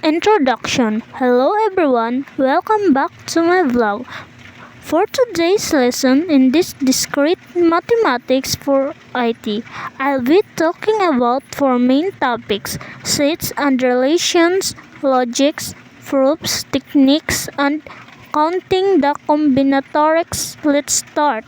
Introduction. Hello everyone, welcome back to my vlog. For today's lesson in this discrete mathematics for IT, I'll be talking about four main topics: sets and relations, logics, proofs, techniques, and counting the combinatorics. Let's start.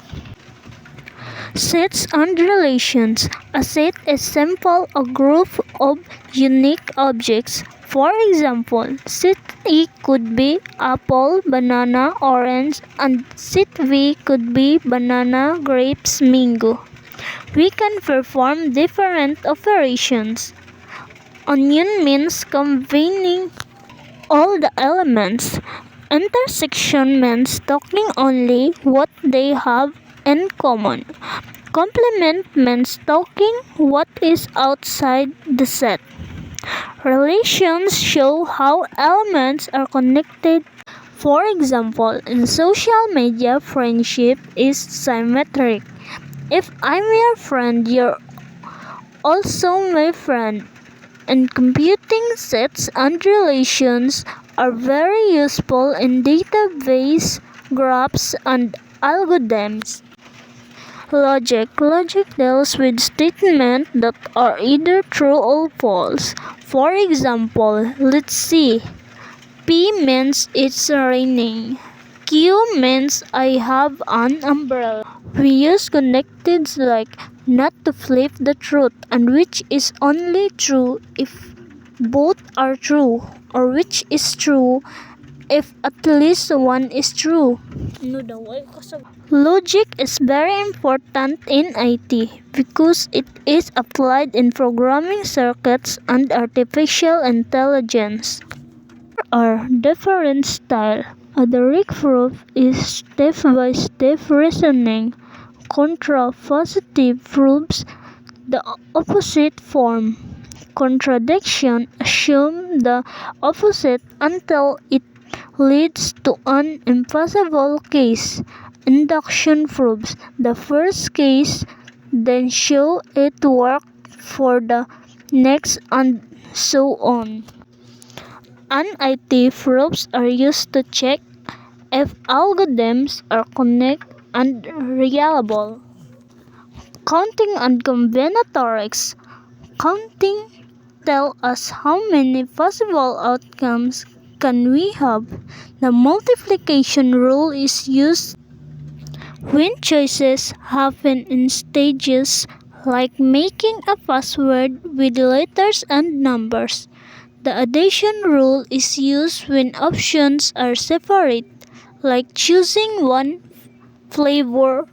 Sets and relations. A set is simple a group of unique objects. For example, set A could be apple, banana, orange, and set B could be banana, grapes, mango. We can perform different operations. Union means combining all the elements. Intersection means talking only what they have in common. Complement means talking what is outside the set. Relations show how elements are connected. For example, in social media, friendship is symmetric. If I'm your friend, you're also my friend. And computing sets and relations are very useful in database, graphs, and algorithms. Logic deals with statements that are either true or false. For example, let's see. P means it's raining. Q means I have an umbrella. We use connectives like not to flip the truth and which is only true if both are true, or which is true if at least one is true. Logic is very important in IT because it is applied in programming circuits and artificial intelligence. There are different styles. A direct proof is step-by-step reasoning. Contrapositive proofs the opposite form. Contradiction assume the opposite until it leads to an impossible case. Induction proves the first case, then show it work for the next, and so on. NIT proofs are used to check if algorithms are correct and reliable. Counting and combinatorics. Counting tell us how many possible outcomes can we have. The multiplication rule is used when choices happen in stages, like making a password with letters and numbers. The addition rule is used when options are separate, like choosing one flavor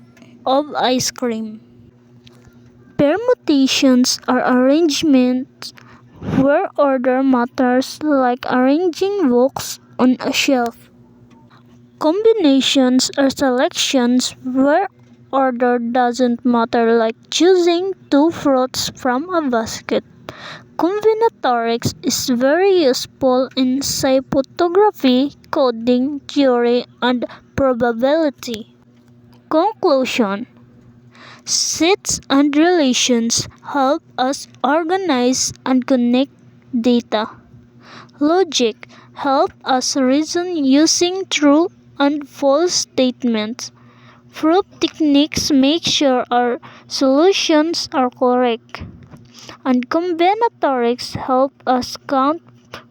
of ice cream. Permutations are arrangements where order matters, like arranging books on a shelf. Combinations are selections where order doesn't matter, like choosing two fruits from a basket. Combinatorics is very useful in cryptography, coding, theory, and probability. Conclusion. Sets and relations help us organize and connect data. Logic helps us reason using true and false statements. Proof techniques make sure our solutions are correct. And combinatorics help us count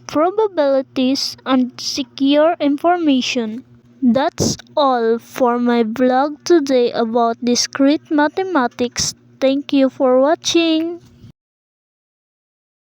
probabilities and secure information. That's all for my blog today about discrete mathematics. Thank you for watching.